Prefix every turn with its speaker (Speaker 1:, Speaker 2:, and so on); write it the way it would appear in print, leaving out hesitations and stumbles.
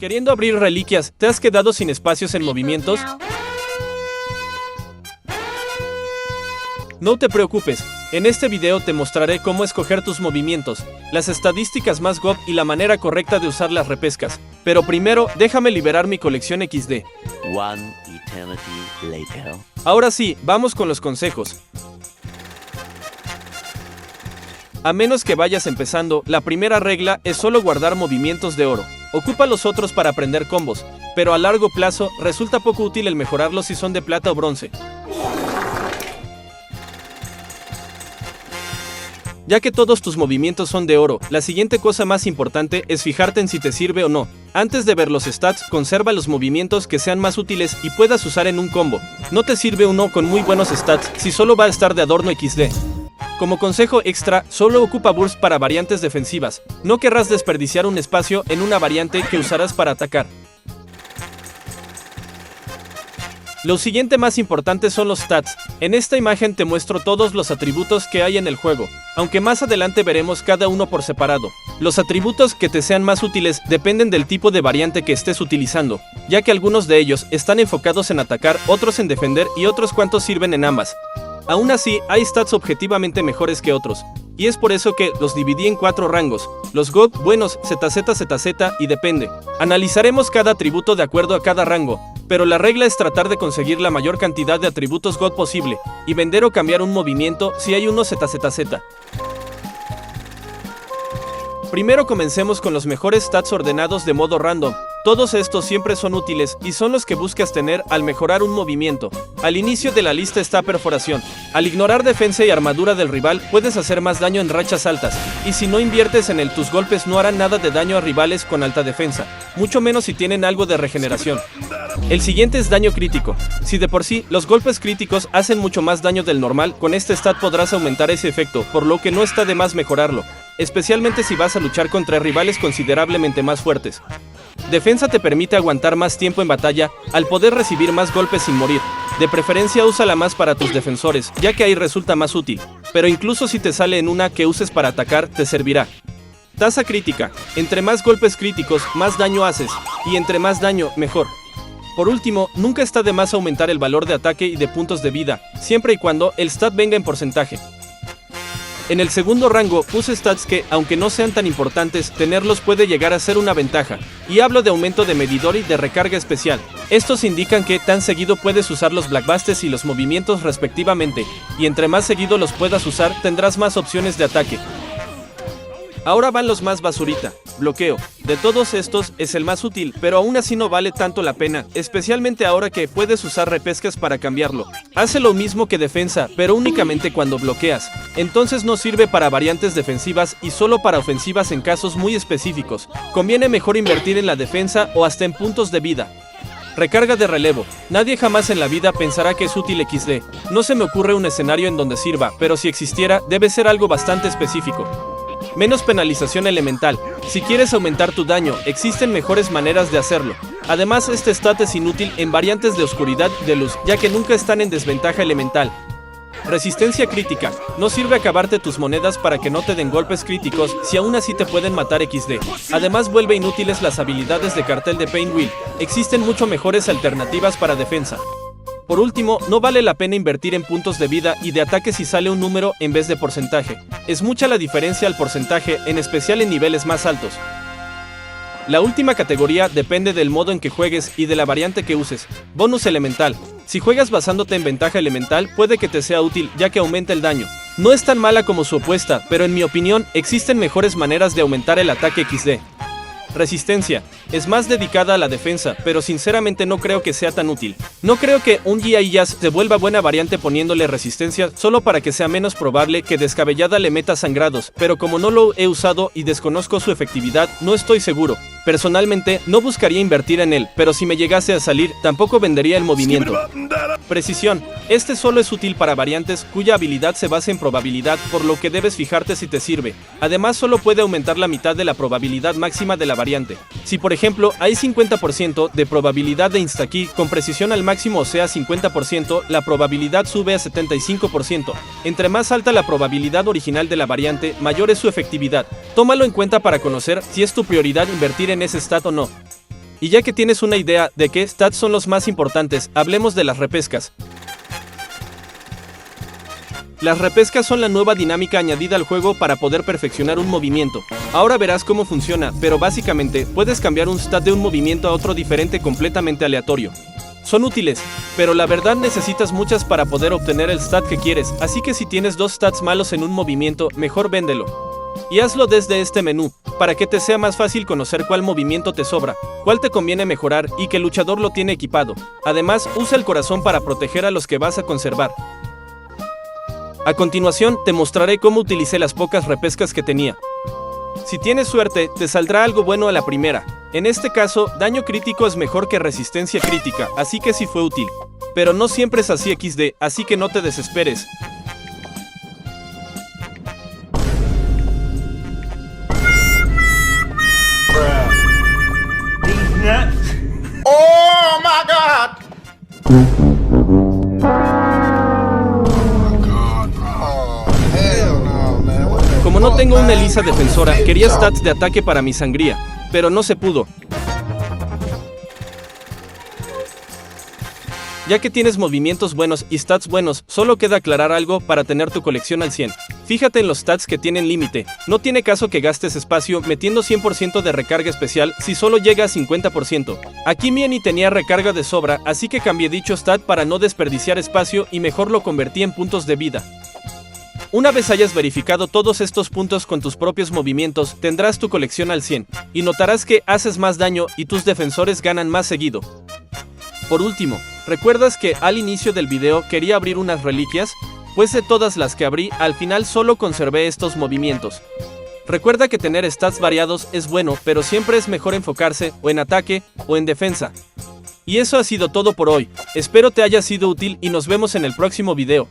Speaker 1: Queriendo abrir reliquias, ¿te has quedado sin espacios en movimientos? No te preocupes, en este video te mostraré cómo escoger tus movimientos, las estadísticas más GOP y la manera correcta de usar las repescas. Pero primero, déjame liberar mi colección XD.
Speaker 2: One eternity later.
Speaker 1: Ahora sí, vamos con los consejos. A menos que vayas empezando, la primera regla es solo guardar movimientos de oro. Ocupa los otros para aprender combos, pero a largo plazo resulta poco útil el mejorarlos si son de plata o bronce. Ya que todos tus movimientos son de oro, la siguiente cosa más importante es fijarte en si te sirve o no. Antes de ver los stats, conserva los movimientos que sean más útiles y puedas usar en un combo. No te sirve uno con muy buenos stats si solo va a estar de adorno XD. Como consejo extra, solo ocupa burst para variantes defensivas. No querrás desperdiciar un espacio en una variante que usarás para atacar. Lo siguiente más importante son los stats. En esta imagen te muestro todos los atributos que hay en el juego, aunque más adelante veremos cada uno por separado. Los atributos que te sean más útiles dependen del tipo de variante que estés utilizando, ya que algunos de ellos están enfocados en atacar, otros en defender y otros cuantos sirven en ambas. Aún así, hay stats objetivamente mejores que otros, y es por eso que los dividí en 4 rangos: los GOT, buenos, ZZ y depende. Analizaremos cada atributo de acuerdo a cada rango, pero la regla es tratar de conseguir la mayor cantidad de atributos GOT posible, y vender o cambiar un movimiento si hay uno ZZ. Primero comencemos con los mejores stats ordenados de modo random. Todos estos siempre son útiles y son los que buscas tener al mejorar un movimiento. Al inicio de la lista está perforación. Al ignorar defensa y armadura del rival, puedes hacer más daño en rachas altas, y si no inviertes en él, tus golpes no harán nada de daño a rivales con alta defensa, mucho menos si tienen algo de regeneración. El siguiente es daño crítico. Si de por sí los golpes críticos hacen mucho más daño del normal, con este stat podrás aumentar ese efecto, por lo que no está de más mejorarlo, especialmente si vas a luchar contra rivales considerablemente más fuertes. Defensa te permite aguantar más tiempo en batalla, al poder recibir más golpes sin morir. De preferencia úsala más para tus defensores, ya que ahí resulta más útil, pero incluso si te sale en una que uses para atacar, te servirá. Tasa crítica. Entre más golpes críticos, más daño haces, y entre más daño, mejor. Por último, nunca está de más aumentar el valor de ataque y de puntos de vida, siempre y cuando el stat venga en porcentaje. En el segundo rango puse stats que, aunque no sean tan importantes, tenerlos puede llegar a ser una ventaja, y hablo de aumento de medidor y de recarga especial. Estos indican que tan seguido puedes usar los blackbusters y los movimientos respectivamente, y entre más seguido los puedas usar tendrás más opciones de ataque. Ahora van los más basurita. Bloqueo. De todos estos es el más útil, pero aún así no vale tanto la pena, especialmente ahora que puedes usar repescas para cambiarlo. Hace lo mismo que defensa, pero únicamente cuando bloqueas. Entonces no sirve para variantes defensivas y solo para ofensivas en casos muy específicos. Conviene mejor invertir en la defensa o hasta en puntos de vida. Recarga de relevo. Nadie jamás en la vida pensará que es útil XD. No se me ocurre un escenario en donde sirva, pero si existiera, debe ser algo bastante específico. Menos penalización elemental. Si quieres aumentar tu daño, existen mejores maneras de hacerlo. Además, este stat es inútil en variantes de oscuridad y de luz, ya que nunca están en desventaja elemental. Resistencia crítica. No sirve acabarte tus monedas para que no te den golpes críticos si aún así te pueden matar XD. Además, vuelve inútiles las habilidades de cartel de Painwheel. Existen mucho mejores alternativas para defensa. Por último, no vale la pena invertir en puntos de vida y de ataque si sale un número en vez de porcentaje. Es mucha la diferencia al porcentaje, en especial en niveles más altos. La última categoría depende del modo en que juegues y de la variante que uses. Bonus elemental. Si juegas basándote en ventaja elemental, puede que te sea útil, ya que aumenta el daño. No es tan mala como su opuesta, pero en mi opinión, existen mejores maneras de aumentar el ataque XD. Resistencia. Es más dedicada a la defensa, pero sinceramente no creo que sea tan útil. No creo que un G.I. Jazz se vuelva buena variante poniéndole resistencia solo para que sea menos probable que descabellada le meta sangrados, pero como no lo he usado y desconozco su efectividad, no estoy seguro. Personalmente, no buscaría invertir en él, pero si me llegase a salir, tampoco vendería el movimiento. Precisión. Este solo es útil para variantes cuya habilidad se basa en probabilidad, por lo que debes fijarte si te sirve. Además, solo puede aumentar la mitad de la probabilidad máxima de la variante. Si por ejemplo hay 50% de probabilidad de insta-kill, con precisión al máximo, o sea 50%, la probabilidad sube a 75%. Entre más alta la probabilidad original de la variante, mayor es su efectividad. Tómalo en cuenta para conocer si es tu prioridad invertir en ese stat o no. Y ya que tienes una idea de qué stats son los más importantes, hablemos de las repescas. Las repescas son la nueva dinámica añadida al juego para poder perfeccionar un movimiento. Ahora verás cómo funciona, pero básicamente puedes cambiar un stat de un movimiento a otro diferente completamente aleatorio. Son útiles, pero la verdad necesitas muchas para poder obtener el stat que quieres, así que si tienes dos stats malos en un movimiento, mejor véndelo. Y hazlo desde este menú, para que te sea más fácil conocer cuál movimiento te sobra, cuál te conviene mejorar y qué luchador lo tiene equipado. Además, usa el corazón para proteger a los que vas a conservar. A continuación, te mostraré cómo utilicé las pocas repescas que tenía. Si tienes suerte, te saldrá algo bueno a la primera. En este caso, daño crítico es mejor que resistencia crítica, así que sí fue útil. Pero no siempre es así XD, así que no te desesperes.
Speaker 3: Oh my God!
Speaker 1: Como no tengo una Elisa defensora, quería stats de ataque para mi sangría, pero no se pudo. Ya que tienes movimientos buenos y stats buenos, solo queda aclarar algo para tener tu colección al 100. Fíjate en los stats que tienen límite, no tiene caso que gastes espacio metiendo 100% de recarga especial si solo llega a 50%. Aquí mi Eni tenía recarga de sobra, así que cambié dicho stat para no desperdiciar espacio y mejor lo convertí en puntos de vida. Una vez hayas verificado todos estos puntos con tus propios movimientos, tendrás tu colección al 100, y notarás que haces más daño y tus defensores ganan más seguido. Por último, ¿recuerdas que al inicio del video quería abrir unas reliquias? Pues de todas las que abrí, al final solo conservé estos movimientos. Recuerda que tener stats variados es bueno, pero siempre es mejor enfocarse o en ataque o en defensa. Y eso ha sido todo por hoy, espero te haya sido útil y nos vemos en el próximo video.